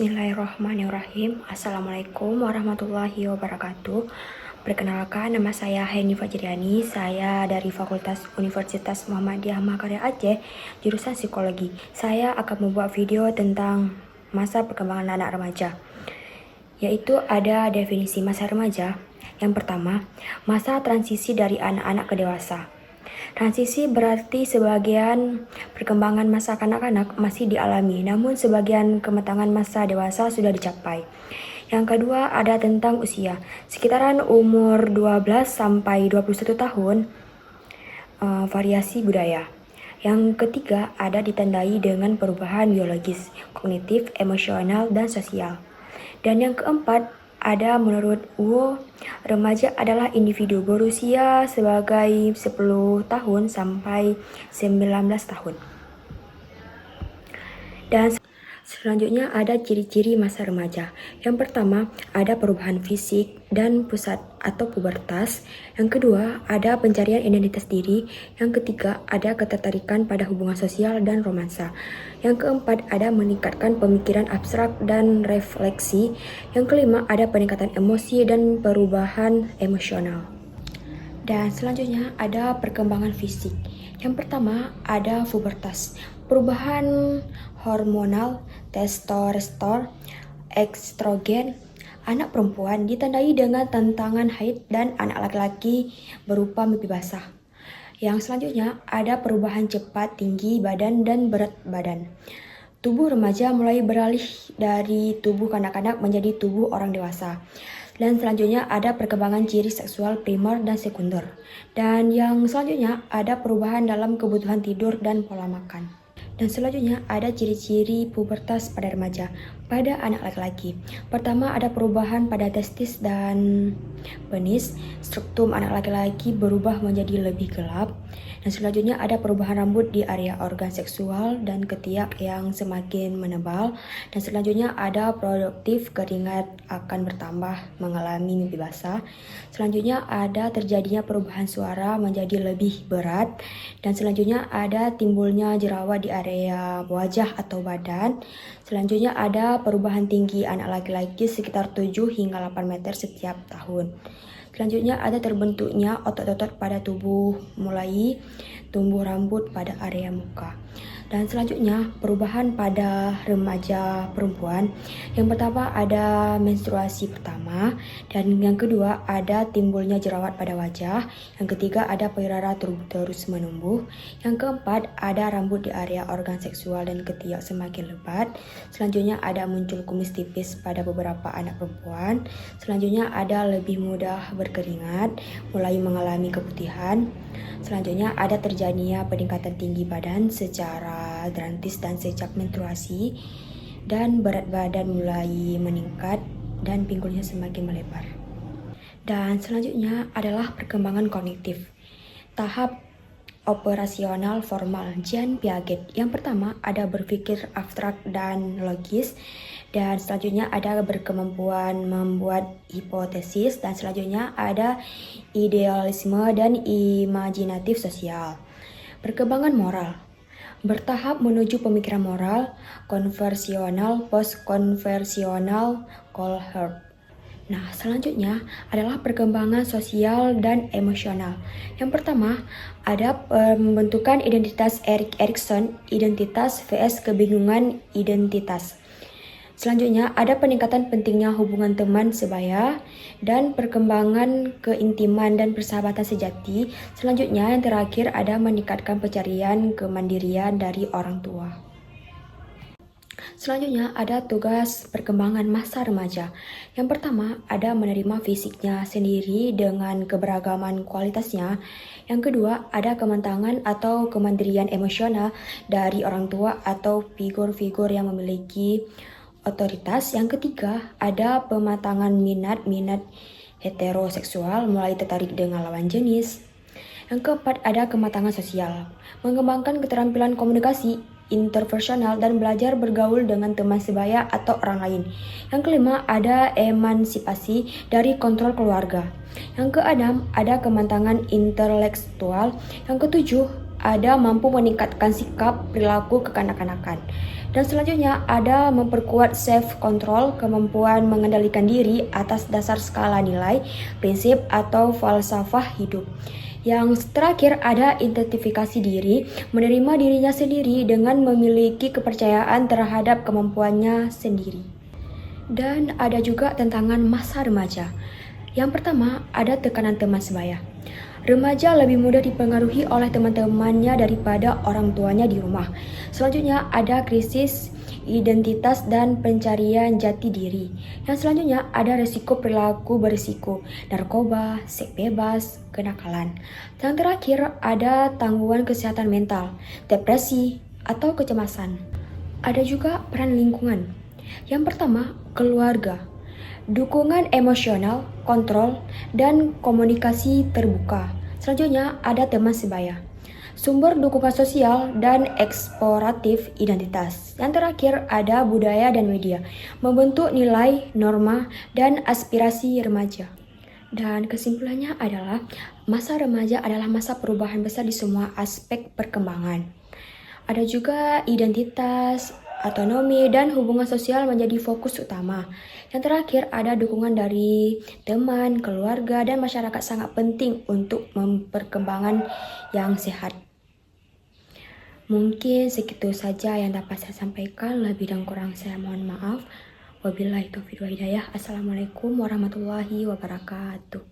Bismillahirrahmanirrahim. Assalamualaikum warahmatullahi wabarakatuh. Perkenalkan, nama saya Heni Fajriani. Saya dari Fakultas Universitas Muhammadiyah Makarya Aceh, jurusan Psikologi. Saya akan membuat video tentang masa perkembangan anak remaja, yaitu ada definisi masa remaja. Yang pertama, masa transisi dari anak-anak ke dewasa. Transisi berarti sebagian perkembangan masa kanak-kanak masih dialami, namun sebagian kematangan masa dewasa sudah dicapai. Yang kedua ada tentang usia. Sekitaran umur 12 sampai 21 tahun, variasi budaya. Yang ketiga ada ditandai dengan perubahan biologis, kognitif, emosional, dan sosial. Dan yang keempat ada menurut Wu, remaja adalah individu berusia sebagai 10 tahun sampai 19 tahun. Dan selanjutnya ada ciri-ciri masa remaja. Yang pertama, ada perubahan fisik dan pusat atau pubertas. Yang kedua, ada pencarian identitas diri. Yang ketiga, ada ketertarikan pada hubungan sosial dan romansa. Yang keempat, ada meningkatkan pemikiran abstrak dan refleksi. Yang kelima, ada peningkatan emosi dan perubahan emosional. Dan selanjutnya ada perkembangan fisik. Yang pertama ada pubertas, perubahan hormonal, testosteron, estrogen. Anak perempuan ditandai dengan tantangan haid dan anak laki-laki berupa mimpi basah. Yang selanjutnya ada perubahan cepat tinggi badan dan berat badan. Tubuh remaja mulai beralih dari tubuh kanak-kanak menjadi tubuh orang dewasa. Dan selanjutnya ada perkembangan ciri seksual primer dan sekunder. Dan yang selanjutnya ada perubahan dalam kebutuhan tidur dan pola makan. Dan selanjutnya ada ciri-ciri pubertas pada remaja pada anak laki-laki. Pertama ada perubahan pada testis dan penis. Struktur anak laki-laki berubah menjadi lebih gelap. Dan selanjutnya ada perubahan rambut di area organ seksual dan ketiak yang semakin menebal. Dan selanjutnya ada produktif, keringat akan bertambah, mengalami mimpi basah. Selanjutnya ada terjadinya perubahan suara menjadi lebih berat. Dan selanjutnya ada timbulnya jerawat di area wajah atau badan. Selanjutnya ada perubahan tinggi anak laki-laki sekitar 7 hingga 8 meter setiap tahun. Selanjutnya ada terbentuknya otot-otot pada tubuh, mulai tumbuh rambut pada area muka. Dan selanjutnya perubahan pada remaja perempuan. Yang pertama ada menstruasi pertama, dan yang kedua ada timbulnya jerawat pada wajah. Yang ketiga ada payudara terus menumbuh. Yang keempat ada rambut di area organ seksual dan ketiak semakin lebat. Selanjutnya ada muncul kumis tipis pada beberapa anak perempuan. Selanjutnya ada lebih mudah berkeringat, mulai mengalami keputihan. Selanjutnya ada terjadinya peningkatan tinggi badan secara drastis dan sejak menstruasi, dan berat badan mulai meningkat dan pinggulnya semakin melebar. Dan selanjutnya adalah perkembangan kognitif. Tahap operasional formal Jean Piaget. Yang pertama ada berpikir abstrak dan logis. Dan selanjutnya ada berkemampuan membuat hipotesis. Dan selanjutnya ada idealisme dan imajinatif sosial. Perkembangan moral. Bertahap menuju pemikiran moral, konversional, post-konversional, cohort. Nah, selanjutnya adalah perkembangan sosial dan emosional. Yang pertama, ada pembentukan identitas Erik Erikson, identitas vs kebingungan identitas. Selanjutnya, ada peningkatan pentingnya hubungan teman sebaya dan perkembangan keintiman dan persahabatan sejati. Selanjutnya, yang terakhir ada meningkatkan pencarian kemandirian dari orang tua. Selanjutnya ada tugas perkembangan masa remaja. Yang pertama ada menerima fisiknya sendiri dengan keberagaman kualitasnya. Yang kedua ada kematangan atau kemandirian emosional dari orang tua atau figur-figur yang memiliki otoritas. Yang ketiga ada pematangan minat heteroseksual, mulai tertarik dengan lawan jenis. Yang keempat ada kematangan sosial, mengembangkan keterampilan komunikasi interpersonal dan belajar bergaul dengan teman sebaya atau orang lain. Yang kelima ada emansipasi dari kontrol keluarga. Yang keenam ada kematangan intelektual. Yang ketujuh ada mampu meningkatkan sikap perilaku kekanak-kanakan. Dan selanjutnya ada memperkuat self-control, kemampuan mengendalikan diri atas dasar skala nilai, prinsip, atau falsafah hidup. Yang terakhir ada identifikasi diri, menerima dirinya sendiri dengan memiliki kepercayaan terhadap kemampuannya sendiri. Dan ada juga tantangan masa remaja. Yang pertama ada tekanan teman sebaya. Remaja lebih mudah dipengaruhi oleh teman-temannya daripada orang tuanya di rumah. Selanjutnya ada krisis identitas dan pencarian jati diri. Yang selanjutnya ada resiko perilaku berisiko, narkoba, seks bebas, kenakalan. Yang terakhir ada tanggungan kesehatan mental, depresi, atau kecemasan. Ada juga peran lingkungan. Yang pertama, keluarga. Dukungan emosional, kontrol, dan komunikasi terbuka. Selanjutnya ada teman sebaya. Sumber dukungan sosial dan eksploratif identitas. Yang terakhir ada budaya dan media, membentuk nilai, norma, dan aspirasi remaja. Dan kesimpulannya adalah masa remaja adalah masa perubahan besar di semua aspek perkembangan. Ada juga identitas, otonomi, dan hubungan sosial menjadi fokus utama. Yang terakhir ada dukungan dari teman, keluarga, dan masyarakat sangat penting untuk memperkembangan yang sehat. Mungkin segitu saja yang dapat saya sampaikan, lebih dan kurang saya mohon maaf. Wabillahi taufiq wal hidayah. Assalamualaikum warahmatullahi wabarakatuh.